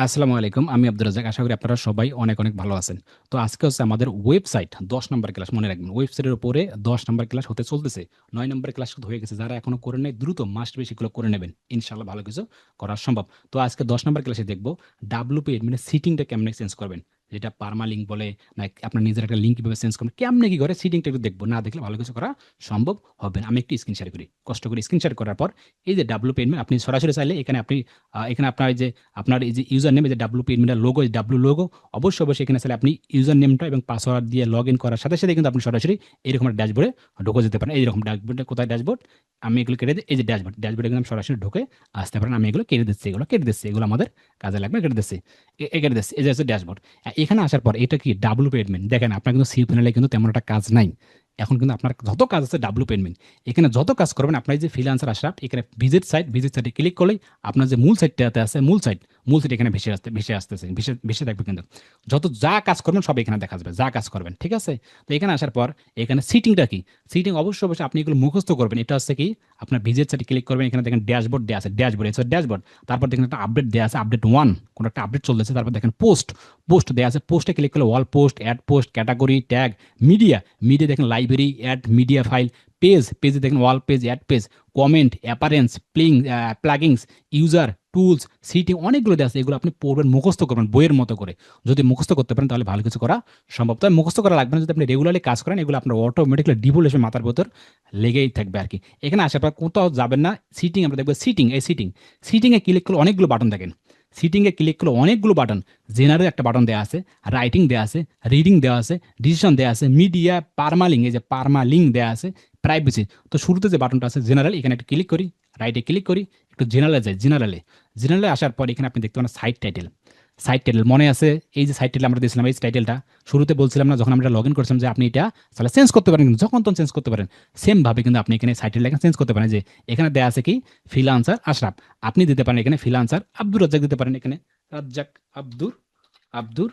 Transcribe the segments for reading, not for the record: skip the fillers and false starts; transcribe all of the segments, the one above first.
আসসালামু আলাইকুম। আমি আব্দুর রাজ্জাক। আশা করি আপনারা সবাই অনেক, অনেক ভালো আছেন। তো আজকে হচ্ছে আমাদের ওয়েবসাইট ১০ নাম্বার ক্লাস মনে রাখবেন। ওয়েবসাইটের উপরে ১০ নাম্বার ক্লাস হতে চলতেছে। ৯ নাম্বার ক্লাস শুধু হয়ে গেছে। যারা এখনো করে নাই দ্রুত মাস্ট বি সেগুলো করে নেবেন। ইনশাআল্লাহ ভালো কিছু করা সম্ভব। তো আজকে ১০ নাম্বার ক্লাসে দেখব WP মানে সিটিংটা কেমনে চেঞ্জ করবেন। যেটা পার্মা লিঙ্ক বলে না আপনার নিজের একটা লিঙ্ক কিভাবে চেঞ্জ করবেন। কেমনে কি করে সিটিংটা একটু দেখব। না দেখলে ভালো কিছু করা সম্ভব হবে না। আমি একটু স্ক্রিন শেয়ার করি। কষ্ট করে স্ক্রিন শেয়ার করার পর এই যে WP আপনি সরাসরি চাইলে এখানে আপনার এই যে আপনার এই যে ইউজার নেম এই যে WP এডমিনের লোগো ডাব্লু লোগো অবশ্যই অবশ্যই এখানে আসলে আপনি ইউজার নেমটা এবং পাসওয়ার্ড দিয়ে লগ ইন করার সাথে সাথে কিন্তু আপনি সরাসরি এরকম একটা ড্যাশবোর্ডে ঢুকে যেতে পারেন। এইরকম ড্যাশবোর্ডে কোথায় ড্যাশবোর্ড আমি এগুলো কেটে দিই। এই যে ড্যাশবোর্ডে কিন্তু সরাসরি ঢুকে আসতে পারেন। আমি এগুলো কেটে দিচ্ছি এগুলো আমাদের কাজে লাগবে কেটে দিচ্ছি কেটে দিচ্ছি। এই যে হচ্ছে ড্যাশবোর্ড। এখানে আসার পর এটা কি WP এডমিন দেখেন আপনার কিন্তু সি প্যানেলে কিন্তু তেমন একটা কাজ নাই। এখন কিন্তু আপনার যত কাজ আছে WP এডমিন এখানে যত কাজ করবেন আপনার এই যে ফ্রিল্যান্সার আশরাফ এখানে ভিজিট সাইটে ক্লিক করলেই আপনার যে মূল সাইটটাতে আছে মূল সাইট এখানে ভেসে আসতেছে ভেসে থাকবে কিন্তু যত যা কাজ করবেন সব এখানে দেখা যাবে যা কাজ করবেন ঠিক আছে। তো এখানে আসার পর এখানে সিটিংটা কি সিটিং অবশ্যই অবশ্যই আপনি এগুলো মুখস্থ করবেন। এটা হচ্ছে কি আপনার ভিজিট সাইটে ক্লিক করবেন এখানে দেখেন ড্যাশবোর্ড দেওয়া আছে ড্যাশবোর্ড তারপর দেখেন একটা আপডেট দেওয়া আছে আপডেট ওয়ান কোনো একটা আপডেট চলতেছে। তারপর দেখেন পোস্ট দেওয়া আছে পোস্টে ক্লিক করলে all post add post category tag media দেখেন লাইব্রেরি অ্যাড মিডিয়া ফাইল পেজে দেখেন all page add page comment appearance plugins user tools setting অনেকগুলো দেওয়া আছে। এগুলো আপনি পড়বেন মুখস্থ করবেন বইয়ের মতো করে। যদি মুখস্থ করতে পারেন তাহলে ভালো কিছু করা সম্ভব। তবে মুখস্থ করা লাগবে না। যদি আপনি রেগুলারলি কাজ করেন এগুলো আপনার অটোমেটিকলি ডিফল্ট হিসেবে মাথার ভেতর লেগেই থাকবে আর কি। এখানে আসার পর কোথাও যাবেন না। সিটিং আমরা দেখবো সিটিংয়ে ক্লিক করলে অনেকগুলো বাটন দেখেন। সিটিংয়ে ক্লিক করলে অনেকগুলো বাটন জেনারেল একটা বাটন দেওয়া আছে রাইটিং দেওয়া আছে রিডিং দেওয়া আছে ডিসিশন দেওয়া আছে মিডিয়া পারমালিং এই যে পারমালিং দেওয়া আছে প্রাইভেসি। তো শুরুতে যে বাটনটা আছে জেনারেল এখানে একটা ক্লিক করি রাইটে ক্লিক করি একটু জেনারেলে আসার পর এখানে আপনি দেখতে পারেন সাইট টাইটেল মনে আছে। এই যে সাইট টাইটেল আমরা দিয়েছিলাম এই টাইটেলটা শুরুতে বলছিলাম না যখন আমরা লগ ইন করছিলাম যে আপনি এটা তাহলে চেঞ্জ করতে পারেন কিন্তু যখন তখন চেঞ্জ করতে পারেন। সেম ভাবে কিন্তু আপনি এখানে সাইট টাইটেল চেঞ্জ করতে পারেন। যে এখানে দেওয়া আছে কি ফ্রিল্যান্সার আশরাফ আপনি দিতে পারেন এখানে ফ্রিল্যান্সার আব্দুর রাজ্জাক দিতে পারেন এখানে রাজ্জাক আব্দুর আব্দুর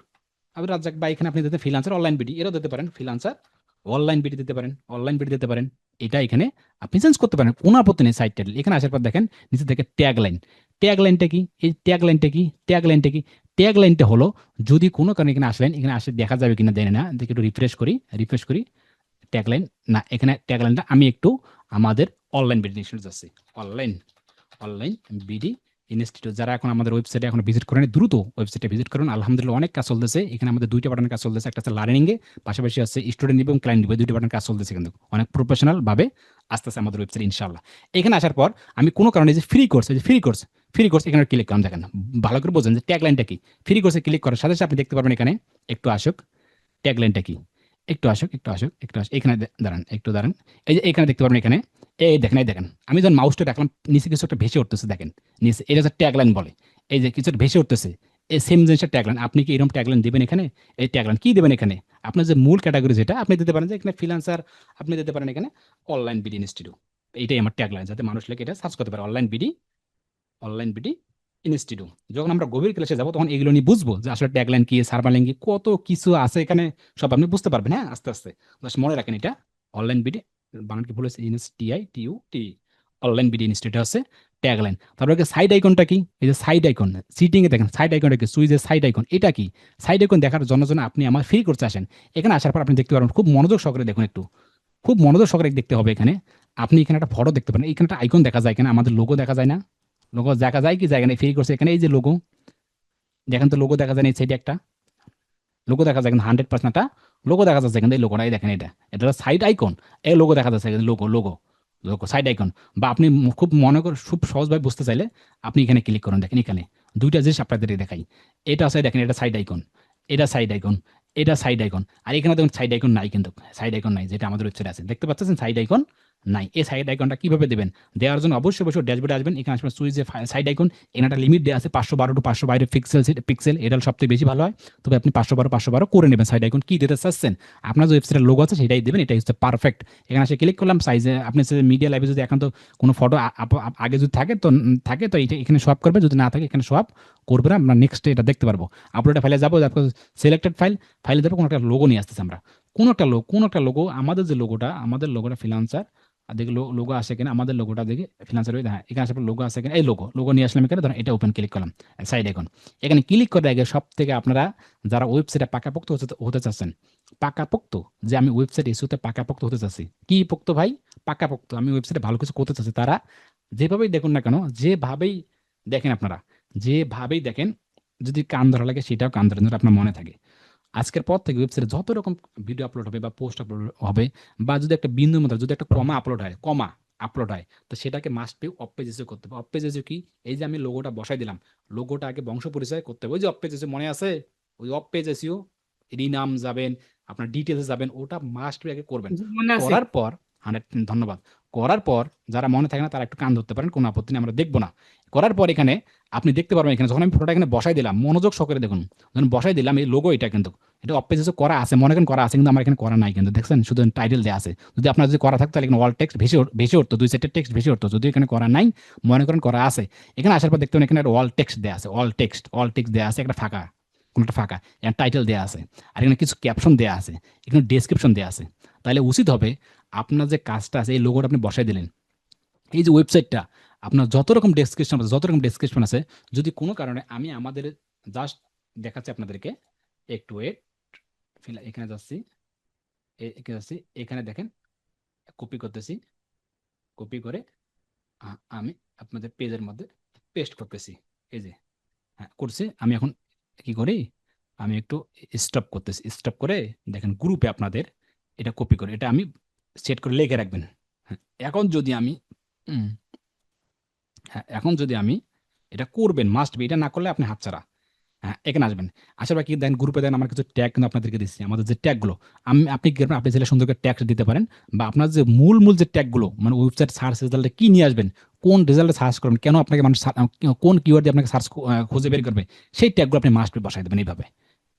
আব্দুর রাজ্জাক বা এখানে আপনি দিতে ফ্রিল্যান্সার অনলাইন বিডি এরও দিতে পারেন ফ্রিল্যান্সার অনলাইন বিডি দিতে পারেন এটা এখানে আপনি চেঞ্জ করতে পারেন কোনো আপত্তি নেই। সাইট টাইটেল এখানে আসার পর দেখেন নিচে থেকে ট্যাগ লাইনটা কি এই ট্যাগ লাইনটা হলো যদি কোনো কারণে এখানে আসলে দেখা যাবে কিনা জানি না দেখে একটু রিফ্রেশ করি ট্যাগ লাইন না এখানে ট্যাগ লাইনটা আমি একটু আমাদের অনলাইন বিডি ইনস্টিটিউট যাচ্ছি অনলাইন অনলাইন বিডি ইনস্টিটিউট যারা এখন আমাদের ওয়েবসাইটে এখন ভিজিট করেন দ্রুত ওয়েবসাইটে ভিজিট করুন। আলহামদুলিল্লাহ অনেক কাজ চলতেছে এখানে আমাদের দুইটা বাটনের কাজ চলতেছে একটা হচ্ছে লার্নিং এ পাশাপাশি আছে স্টুডেন্ট এবং ক্লায়েন্ট নিবে দুইটা বাটনের কাজ চলতেছে কিন্তু অনেক প্রফেশনাল ভাবে আসতেছে আমাদের ওয়েবসাইট ইনশাআল্লাহ। এখানে আসার পর আমি কোনো কারণে যে ফ্রি কোর্স এখানে ক্লিক করলাম দেখেন ভালো করে বোঝেন যে ট্যাগ লাইনটা কি। ফ্রি কোর্সে ক্লিক করার সাথে সাথে আপনি দেখতে পারবেন এখানে একটু আসুক ট্যাগ লাইনটা কি একটু আসুক এখানে দাঁড়ান একটু দাঁড়ান। এই যে এখানে দেখতে পারবেন এখানে এই দেখেন আমি যখন মাউসটা রাখলাম নিচে কিছু একটা ভেসে উঠতেছে দেখেন নিচে এটা হচ্ছে ট্যাগলাইন বলে। এই যে কিছু একটা ভেসে উঠতেছে এই সেম জিনিসটা ট্যাগলাইন আপনি কি এরকম ট্যাগলাইন দেবেন এখানে। এই ট্যাগলাইন কি দেবেন এখানে আপনার যে মূল ক্যাটাগরি যেটা আপনি দিতে পারেন যে এখানে ফ্রিল্যান্সার আপনি দিতে পারেন এখানে অনলাইন বিডি ইনস্টিটিউট। এইটাই আমার ট্যাগলাইন যাতে মানুষ লেগে এটা সার্চ করতে পারে অনলাইন বিডি ইনস্টিটিউট। যখন আমরা গভীর ক্লাসে যাবো তখন এগুলো নিয়ে বুঝবো যে আসলে ট্যাগলাইন কি সার্ভার লিঙ্ক কি কত কিছু আছে এখানে সব আপনি বুঝতে পারবেন। হ্যাঁ আস্তে আস্তে জাস্ট মনে রাখেন এটা অনলাইন বিডি বানান কি ভুল হয়েছে INSTITUT অনলাইন বিডি ইনস্টিটিউট আছে ট্যাগলাইন। তারপরে সাইড আইকনটা কি এই যে সাইড আইকন সিটিং এ দেখেন সাইড আইকনটা কি সুইজের সাইড আইকন এটা কি সাইড আইকন দেখার জন্য আপনি আমার ফ্রি করতে আসেন। এখানে আসার পর আপনি দেখতে পারবেন খুব মনোযোগ সহকারে দেখুন একটু খুব মনোযোগ সহকারে দেখতে হবে। এখানে আপনি এখানে একটা ফটো দেখতে পারেন এখানে একটা আইকন দেখা যায় এখানে আমাদের লোগো দেখা যায় না। লোগো দেখা যায় কি জায়গা নেই ফ্রি করছে এখানে এই যে লোগো দেখেন তো লোগো দেখা যায় না এই সাইডে একটা লোগো দেখা যায় কিন্তু 100% একটা লোগো দেখা যাচ্ছে এখানে এই লোগোটাই দেখেন এটা সাইড আইকন এই লোগো দেখা যাচ্ছে এখানে লোগো সাইড আইকন। বা আপনি খুব মনে করে খুব সহজভাবে বুঝতে চাইলে আপনি এখানে ক্লিক করুন দেখেন এখানে দুইটা জিনিস আপনাদের দেখাই। এটা আছে দেখেন এটা সাইড আইকন এটা সাইড আইকন এটা সাইড আইকন আর এখানে দেখুন সাইড আইকন নাই কিন্তু সাইড আইকন নাই যেটা আমাদের ওয়েবসাইটে আছে দেখতে পাচ্ছেন সাইড আইকন নাই। এই সাইড আইকনটা কিভাবে দেবেন দেওয়ার জন্য অবশ্যই অবশ্যই ড্যাশবোর্ডে আসবেন এখানে আসবেন সুইচে সাইড আইকন এখানে একটা লিমিট দেওয়া আছে 512 টু 512 পিক্সেল এটা সবথেকে বেশি ভালো হয়। তবে আপনি 512 করে নেবেন সাইড আইকন কি দিতে চাচ্ছেন আপনার যে ওয়েবসাইটের লোগো আছে সেটাই দেবেন এটাই হচ্ছে পারফেক্ট। এখানে এসে ক্লিক করলাম সাইজে আপনি মিডিয়া লাইভে যদি এখন তো কোনো ফটো আগে যদি থাকে তো এটা এখানে সোয়াপ করবে যদি না থাকে এখানে সোয়াপ করবে না আমরা নেক্সট এটা দেখতে পারবো। আপলোড ফাইলে যাবো তারপর সিলেক্টেড ফাইলে যাবো কোনো একটা লোগো নিয়ে আসতেছে আমরা কোনো একটা লোগো আমাদের লোগোটা ফ্রিল্যান্সার আর দেখি লোগো আসে কিনা, আমাদের লোগোটা দেখি ফ্রিল্যান্সার, হ্যাঁ এখানে আসার পর লোগো আসে কিনা, এই লোগো নিয়ে আসলাম এখানে, ধরুন এটা ওপেন ক্লিক করলাম সাইড এখন। এখানে ক্লিক করে আগে সব থেকে আপনারা যারা ওয়েবসাইটে পাকাপোক্ত হতে চাচ্ছেন, পাকাপোক্ত, যে আমি ওয়েবসাইট ইস্যুতে পাকাপোক্ত হতে চাচ্ছি, কি পোক্ত ভাই, পাকাপোক্ত, আমি ওয়েবসাইটে ভালো কিছু করতে চাচ্ছি, তারা যেভাবেই দেখুন না কেন, যেভাবেই দেখেন আপনারা, যেভাবেই দেখেন, যদি কান ধরা লাগে সেটাও কান ধরে, আপনার মনে থাকে আজকের পর থেকে ওয়েবসাইটে যত রকম ভিডিও আপলোড হবে বা পোস্ট আপলোড হবে, বা যদি একটা বিন্দুর মধ্যে যদি একটা কমা আপলোড হয়, কমা আপলোড হয়, তো সেটাকে মাস্ট বি অফ পেজ এসে করতে হবে। অফ পেজ এসে কি, এই যে আমি লোগোটা বসাই দিলাম, লোগোটা আগে বংশ পরিচয় করতে হবে, ওই যে অফ পেজ এসে মনে আছে, ওই অফ পেজ এসিও রিনাম যাবেন, আপনার ডিটেলস যাবেন, ওটা মাস্ট বি আগে করবেন। জি, মনে আছে। করার পর 100, ধন্যবাদ। করার পর যারা মনে থাকে না তারা একটু কান ধরতে পারেন, কোনো আপত্তি নেই, আমরা দেখবো না। করার পর এখানে আপনি দেখতে পারবেন, এখানে যখন আমি ফটোটা এখানে বসাই দিলাম, মনোযোগ সহকারে দেখুন, যখন বসাই দিলাম এই লোগো, এটা কিন্তু এটা অফ পেজে করা আছে, মনে করেন করা আছে, কিন্তু আমার এখানে করা নাই, কিন্তু দেখছেন শুধু টাইটেল দেওয়া আছে। যদি আপনার যদি করা থাকতো তাহলে এখানে অল টেক্সট ভেসে উঠতো, 2 সেটের টেক্সট ভেসে উঠতো। যদি এখানে করা নাই, মনে করেন করা আছে, এখানে আসার পর দেখতে পাবেন এখানে অল টেক্সট দেওয়া আছে, অল টেক্সট দেওয়া আছে, একটা ফাঁকা, কোনটা ফাঁকা, এখানে টাইটেল দেওয়া আছে, আর এখানে কিছু ক্যাপশন দেওয়া আছে, এখানে ডেসক্রিপশন দেওয়া আছে। তাহলে উচিত হবে আপনার যে কাজটা আছে, এই লোগোটা আপনি বসাই দিলেন, এই যে ওয়েবসাইটটা, আপনার যত রকম ডেসক্রিপশন আছে, যদি কোনো কারণে আমি আমাদের জাস্ট দেখাচ্ছি আপনাদেরকে, একটু ওয়েট, এখানে যাচ্ছি, এখানে যাচ্ছি, এখানে দেখেন, কপি করতেছি, কপি করে আমি আপনাদের পেজের মধ্যে পেস্ট করতেছি, এই যে, হ্যাঁ করছি। আমি এখন কি করি, আমি একটু স্টপ করতেছি, স্টপ করে দেখেন গ্রুপে আপনাদের এটা কপি করে, এটা আমি সেট করে লিখে রাখবেন। হ্যাঁ, এখন যদি আমি উম, হ্যাঁ এখন যদি আমি এটা করবেন, মাস্ট বি, এটা না করলে আপনি হাতছাড়া। হ্যাঁ, এখানে আসবেন। আসার পর কি দেন, গ্রুপে দেন, আমার কিছু ট্যাগ কিন্তু আপনাদেরকে দিচ্ছি, আমাদের যে ট্যাগগুলো, আপনি কি করবেন, আপনি চাইলে সুন্দর করে ট্যাগ দিতে পারেন, বা আপনার যে মূল যে ট্যাগগুলো, মানে ওয়েবসাইট সার্চ রেজাল্টে কি নিয়ে আসবেন, কোন রেজাল্টে সার্চ করবেন, কেন আপনাকে মানুষ কোন কিওয়ার্ড দিয়ে আপনাকে সার্চ খুঁজে বের করবে, সেই ট্যাগগুলো আপনি মাস্ট বি বসাই দেবেন এইভাবে,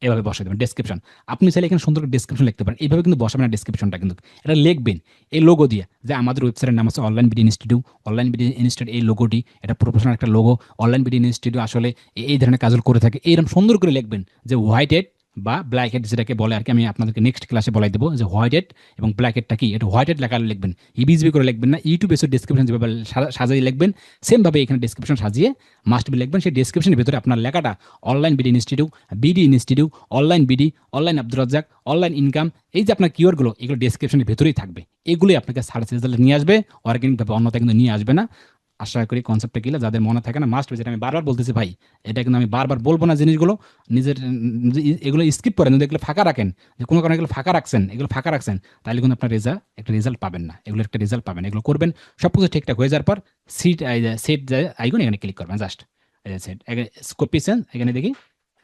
এভাবে বসাই দেবেন ডেসক্রিপশন। আপনি চাইলে এখানে সুন্দর করে ডেসক্রিপশন লিখতে পারেন, এইভাবে কিন্তু বসাবেন না ডেসক্রিপশনটা, কিন্তু এটা লিখবেন এই লোগো দিয়ে, যে আমাদের ওয়েবসাইটের নাম আছে online BD institute, online BD institute, এই লোগোটি, এটা প্রফেশনাল একটা লোগো, অনলাইন বিডি ইনস্টিটিউট আসলে এই ধরনের কাজগুলো করে থাকে, এইরকম সুন্দর করে লিখবেন, যে হোয়াইট হেড বা ব্ল্যাক হেড যেটাকে বলে আর কি, আমি আপনাদেরকে নেক্সট ক্লাসে বলাই দেবো যে হোয়াইট হেড এবং ব্ল্যাক হেডটা কি, এটা হোয়াইট হেড লেখা লিখবেন, ইবিজিবি করে লিখবেন না, ইউটিউব এসে ডিসক্রিপশন যেভাবে সাজিয়ে লিখবেন, সেমভাবে এখানে ডিসক্রিপশন সাজিয়ে মাস্ট বি লিখবেন। সেই ডিসক্রিপশনের ভিতরে আপনার লেখাটা online BD institute, online BD, online Abdur Razzak, online income, এই যে আপনার কিওয়ার্ডগুলো, এগুলো ডেসক্রিপশনের ভেতরেই থাকবে, এগুলোই আপনাকে সার্চ রেজাল্টে নিয়ে আসবে, অর্গানিকভাবে, অন্যতা কিন্তু নিয়ে আসবে না। আশা করি কনসেপ্টটা গেলে যাদের মনে থাকে না, মাস্ট, যেটা আমি বারবার বলতেছি ভাই, এটা কিন্তু আমি বারবার বলবো না জিনিসগুলো, নিজের এগুলো স্কিপ করেন, যদি এগুলো ফাঁকা রাখেন, যে কোনো কারণে এগুলো ফাঁকা রাখছেন, তাহলে কিন্তু আপনার একটা রেজাল্ট পাবেন না, এগুলো একটা রেজাল্ট পাবেন, এগুলো করবেন, সব কিছু ঠিকঠাক হয়ে যাওয়ার পর সেট আইকন, এখানে ক্লিক করবেন জাস্ট, সেট কপি সেন্স, এখানে দেখি,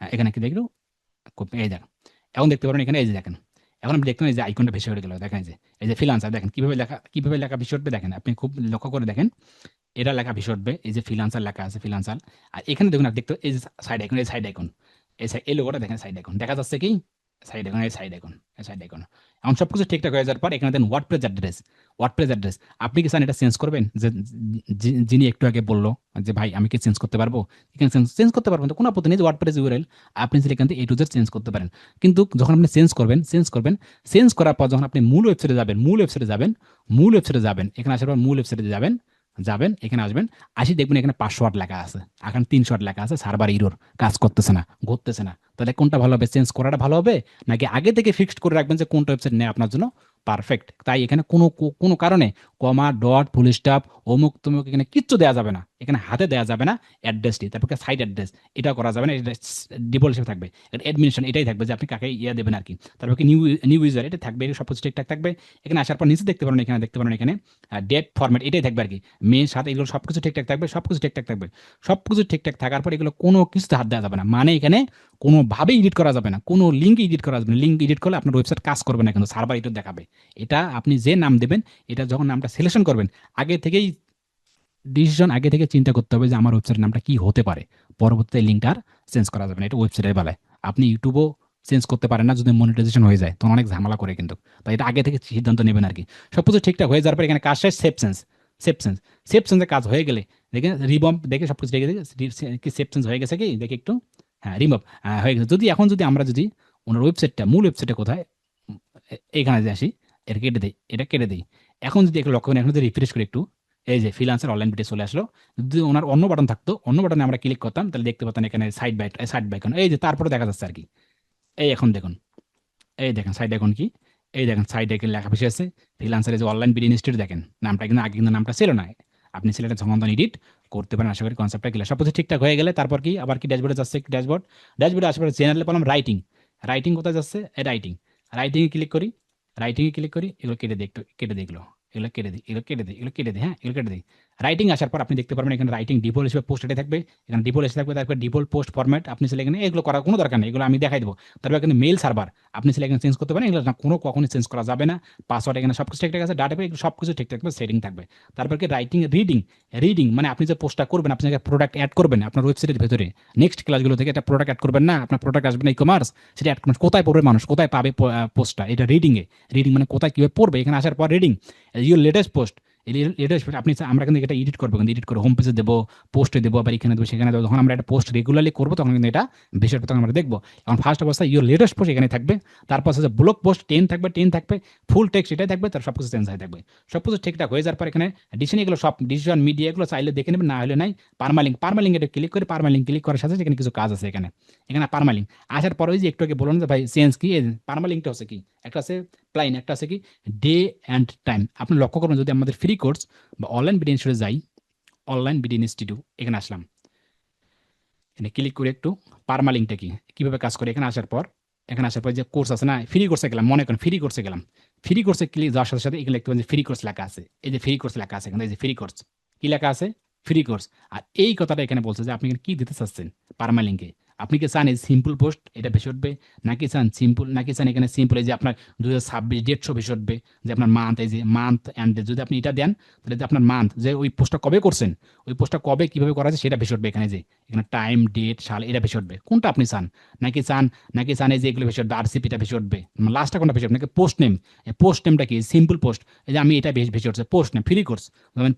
এখানে কি দেখলো, এই দেখেন, এখন দেখতে পারেন এখানে, এই যে দেখেন, এখন আপনি দেখতে, এই যে আইকনটা ভেসে উঠে গেল, দেখেন এই যে ফ্রিল্যান্সার, দেখেন কিভাবে লেখা ভেসে উঠবে, দেখেন আপনি খুব লক্ষ্য করে দেখেন, এটা লেখা ভেসে উঠবে, এই যে ফ্রিল্যান্সার লেখা আছে, ফ্রিল্যান্সার। আর এখানে দেখুন, আপনি দেখতে, এই যে সাইড আইকন, এই লোগোটা দেখেন, সাইড আইকন দেখা যাচ্ছে কি, সাইড আইকন। এখন সবকিছু ঠিকঠাক হয়ে যাওয়ার পর এখানে দেন ওয়ার্ডপ্রেস অ্যাড্রেস। আপনি কি চান এটা চেঞ্জ করবেন, যে যিনি একটু আগে বললো যে ভাই আমি কি চেঞ্জ করতে পারবো, এখানে চেঞ্জ করতে পারবেন, তো কোনো আপত্তি নেই, যে ওয়ার্ডপ্রেস ইউআরএল আপনি চাইলে এখান থেকে A to Z চেঞ্জ করতে পারেন। কিন্তু যখন আপনি চেঞ্জ করার পর যখন আপনি মূল ওয়েবসাইটে যাবেন, এখানে আসার পর মূল ওয়েবসাইটে যাবেন, এখানে আসবেন, আসি দেখবেন এখানে 500 লেখা আছে, এখন 300 লেখা আছে, সার্ভার ইরর, কাজ করতেছে না, ঘুরতেছে না। তাহলে কোনটা ভালো হবে, চেঞ্জ করাটা ভালো হবে, নাকি আগে থেকে ফিক্সড করে রাখবেন যে কোনটা ওয়েবসাইট নেয় আপনার জন্য পারফেক্ট? তাই এখানে কোনো কারণে কমা, ডট, ফুল স্টপ, অমুক তমুক এখানে কিচ্ছু দেওয়া যাবে না, এখানে হাতে দেওয়া যাবে না, অ্যাড্রেসটি, তারপর সাইট অ্যাড্রেস, এটা করা যাবে না, এটা ডিফল্ট হিসেবে থাকবে, অ্যাডমিনিশন এটাই থাকবে, যে আপনি কাকে দেবেন আর কি, তারপর কি নিউ ইউজার এটা থাকবে, সব কিছু ঠিকঠাক থাকবে। এখানে আসার পর নিচে দেখতে পারেন এখানে ডেট ফরম্যাট এটাই থাকবে আর কি, মেয়ের সাথে, এগুলো সবকিছু ঠিকঠাক থাকবে, সবকিছু ঠিকঠাক থাকার পর এগুলো কোনো কিছুতে হাত দেওয়া যাবে না, মানে এখানে কোনোভাবেই এডিট করা যাবে না, কোনো লিঙ্ক এডিট করা যাবে না, লিঙ্ক এডিট করলে আপনার ওয়েবসাইট কাজ করবে না, কিন্তু সার্ভার এডিট দেখাবে। এটা আপনি যে নাম দেবেন, এটা যখন নামটা সিলেকশন করবেন, আগে থেকেই আগে থেকে চিন্তা করতে হবে যে আমার ওয়েবসাইটের নামটা কি হতে পারে, পরবর্তীতে লিঙ্কটা আর চেঞ্জ করা যাবে না, এটা ওয়েবসাইটের বেলায়। আপনি ইউটিউবও চেঞ্জ করতে পারেন না, যদি মনিটাইজেশন হয়ে যায় তখন অনেক ঝামেলা করে কিন্তু। তাই এটা আগে থেকে সিদ্ধান্ত নেবেন আর কি। সবকিছু ঠিকঠাক হয়ে যাওয়ার পর এখানে কাজ শেষ, সেভ সেন্সের কাজ হয়ে গেলে দেখে রিবম্প দেখে সবকিছু দেখে কি সেভ সেন্স হয়ে গেছে কি দেখে একটু, হ্যাঁ রিমুভ হয়ে গেছে। যদি আমরা ওনার ওয়েবসাইটটা, মূল ওয়েবসাইটটা কোথায়, এখানে যে আসি, এটা কেটে দিই, এখন যদি একটু লক্ষ্য করেন, এখন যদি রিফ্রেশ করি একটু, এই যে ফ্রিল্যান্সার অনলাইন ভিডিও চলে আসলো। যদি ওনার অন্য বাটন থাকতো, অন্য বাটনে আমরা ক্লিক করতাম, তাহলে দেখতে পেতাম এখানে সাইড বাই আইকন, এই যে তারপরে দেখা যাচ্ছে আর কি। এই এখন দেখুন, এই দেখেন সাইড আইকন কি, এই দেখেন সাইড আইকন লেখা বেশি আছে ফ্রিল্যান্সারের যে অনলাইন ভিডিও ইনস্টিটিউট, দেখেন নামটা কিন্তু আগে কিন্তু নামটা ছিল না। আপনি সিলেক্টে যখন এডিট করতে পারেন। আশা করি কনসেপ্টটা ক্লিয়ার। সব কিছু ঠিকঠাক হয়ে গেলে তারপর কি আবার কি ড্যাশবোর্ডে যাচ্ছে, ড্যাশবোর্ডে আসার পরে জেনারেলে পেলাম রাইটিং। রাইটিং কোথায় যাচ্ছে? রাইটিং। রাইটিংয়ে ক্লিক করি, এগুলো কেটে দিই, একটু কেটে দিই এগুলো, এগুলো কেটে দিই, হ্যাঁ এগুলো কেটে দিই। রাইটিং আসার পর আপনি দেখতে পারবেন এখানে রাইটিং ডিফল্ট হিসেবে পোস্ট এটাই থাকবে, এখানে ডিফল্ট এসে থাকবে, তারপর ডিফল্ট পোস্ট ফরম্যাট আপনি চাইলে এখানে এগুলো করার কোনো দরকার নেই, এগুলো আমি দেখাই দেবো। তারপর এখানে মেল সার্ভার আপনি চাইলে এখানে চেঞ্জ করতে পারেন, এগুলো না কোনো কখনোই চেঞ্জ করা যাবে না। পাসওয়ার্ড এখানে সব কিছু ঠিকঠাক আছে, ডাটা এগুলো সব কিছু ঠিকঠাক থাকবে, সেটিং থাকবে। তারপর কি রাইটিং রিডিং, মানে আপনি যে পোস্টটা করবেন, আপনি যে প্রোডাক্ট অ্যাড করবেন আপনার ওয়েবসাইটের ভেতরে, নেক্সট ক্লাসগুলো থেকে একটা প্রোডাক্ট অ্যাড করবেন না, আপনার প্রোডাক্ট আসবে না ই কমার্স, সেটা অ্যাড করবেন, কোথায় পড়বে মানুষ, কোথায় পাবে পোস্টটা, এটা রিডিংয়ে। রিডিং মানে কোথায় কীভাবে পড়বে, এখানে আসার পর reading your latest post. Latest আপনি আমরা কিন্তু এটা এডিট করবো, কিন্তু এডিট করে হোম পেজে দেবো, পোস্টে দেবো, আবার এখানে দেবো সেখানে দেবো। যখন আমরা একটা পোস্ট রেগুলারলি করবো তখন কিন্তু এটা বিষয়টা তখন আমরা দেখবো। এখন ফার্স্ট অবস্থায় ইউর লেটেস্ট পোস্ট এখানে থাকবে, তারপর হচ্ছে ব্লগ পোস্ট 10 থাকবে, ফুল টেক্সট এটাই থাকবে, তার সব কিছু চেঞ্জ হয়ে থাকবে। সব কিছু ঠিকঠাক হয়ে যাওয়ার পর এখানে ডিসিশন এগুলো সব ডিসিশন মিডিয়া এগুলো চাইলে দেখে নেবেন, না হলে নাই। পারমালিঙ্ক এটা ক্লিক করে পারমালিঙ্ক ক্লিক করার সাথে এখানে কিছু কাজ আছে, এখানে পারমালিঙ্ক আসার পরে ওই যে একটু আগে বলুন যে ভাই চেঞ্জ কি, পারমালিঙ্কটা হচ্ছে কি, একটা আছে প্লাইন, একটা আছে কি ডে অ্যান্ড টাইম। আপনি লক্ষ্য করুন যদি আমাদের ফ্রি কোর্স বা অনলাইন ভিডিও ইনস্টিটিউটে যাই, অনলাইন ভিডিও ইনস্টিটিউট এখানে আসলাম, এখানে ক্লিক করে একটু পারমালিঙ্কটা কি কিভাবে কাজ করে, এখানে আসার পর যে কোর্স আছে না, ফ্রি কোর্সে গেলাম, মনে করেন ফ্রি কোর্সে গেলাম, ফ্রি কোর্সে ক্লিক যাওয়ার সাথে সাথে এখানে দেখতে পাবেন যে ফ্রি কোর্স লেখা আছে, এই যে ফ্রি কোর্স লেখা আছে এখানে, এই যে ফ্রি কোর্স কি লেখা আছে, ফ্রি কোর্স। আর এই কথাটা এখানে বলছে যে আপনি এখানে কি দিতে চাচ্ছেন পারমালিঙ্কে। আপনি কি চান এই সিম্পল পোস্ট এটা বেশি উঠবে, নাকি চান এখানে সিম্পল এই যে আপনার 2026 ডেটশো বেশি উঠবে, যে আপনার মান্থ, এই যে মান্থ অ্যান্ড যদি আপনি এটা দেন, তাহলে যে আপনার মান্থ যে ওই পোস্টটা কবে করছেন, ওই পোস্টটা কবে কিভাবে করা আছে সেটা বেশি উঠবে, এখানে যে এখানে টাইম ডেট সাল এটা বেশি উঠবে, কোনটা আপনি চান? নাকি চান এই যে এগুলো বেশি উঠবে, আরসিপিটা বেশি উঠবে, লাস্টটা কোনটা বেশি উঠবে, নাকি পোস্ট নেমটা কি সিম্পল পোস্ট, এই যে আমি এটা বেশি বেশি উঠছে post name free course,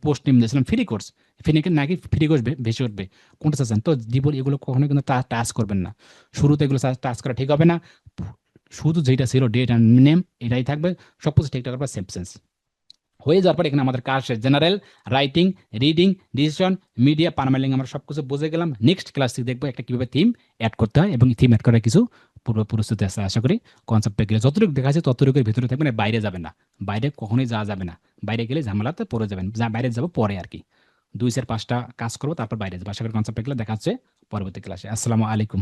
post name দিয়েছিলাম ফ্রি কোর্স, নাকি ফ্রি কোর্স বেশি উঠবে, কোনটা চাচ্ছেন? তো জীবন এগুলো কখনো কিন্তু টাচ করবেন না, শুরুতে এগুলো টাচ করা ঠিক হবে না। শুধু যেটা ছিল ডেট অ্যান্ড নেম এটাই থাকবে, সব কিছু ঠিকঠাক হবে, সেন্স হয়ে যাওয়ার পর এখানে আমাদের কাজ শেষ। General, writing, reading, decision, media, পারমালিং আমরা সব কিছু বুঝে গেলাম। নেক্সট ক্লাস থেকে দেখবো একটা কিভাবে থিম অ্যাড করতে হয়, এবং থিম অ্যাড করার কিছু পূর্ব প্রস্তুতি আছে। আশা করি কনসেপ্টটা গেলে যতটুকু দেখা আছে ততটুকুর ভিতরে থাকবে না, বাইরে যাবে না, বাইরে কখনোই যাওয়া যাবে না, বাইরে গেলে ঝামেলাতে পড়ে যাবেন, বাইরে যাবো পরে আর কি, 2-4-5টা কাজ করবো তারপর বাইরে যাবো। আশা করি কনসেপ্টটা গেলে দেখা হচ্ছে পরবর্তী ক্লাসে। আসসালামু আলাইকুম।